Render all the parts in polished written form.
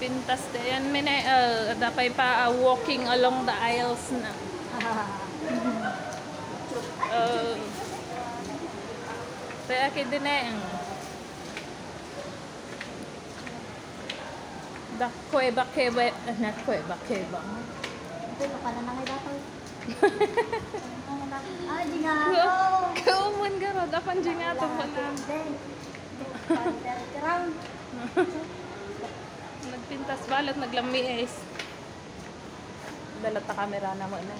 Nagpintas din. Yan, dapat pa walking along the aisles na. Kaya din eh. Kuweba. Ito yung pala na ngayon dato. Ah, di nga. Kauman ka ro. Dapan di nga ito mo na. Nagpintas balat, naglamiis. Dalat na camera na mo na.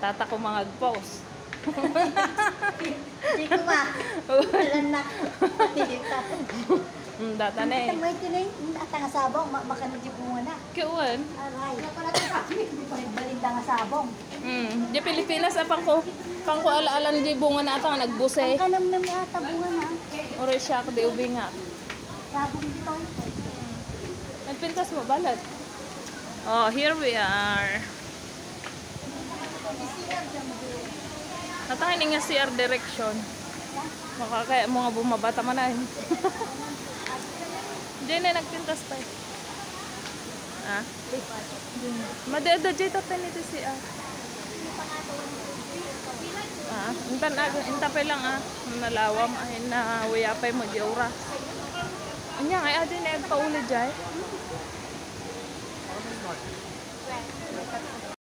Tata ko mga post. Hindi ko ba? Wala na. Data na eh. May tinay, at ang sabong, makanadyo ko muna. Kiwan. Aray. Balinda nga sabong. Di Pilipinas apang ko ala-alan di bunga na ata nga nagbusay. Ang kanam-nam na ata bunga na. Ore siya ka di ubi nga. Sabong dito. Nagpintas mo balat. Oh, here we are. Natangin nga CR direction. Makakaya mga bumabata man ay. Diyan na nagpintas tayo. Ah? Madeda dito tayo nito CR. Ah, inta pa lang ah. Nalawam ay na wiyapay mo di oras. Anya ay adin na pauli jay.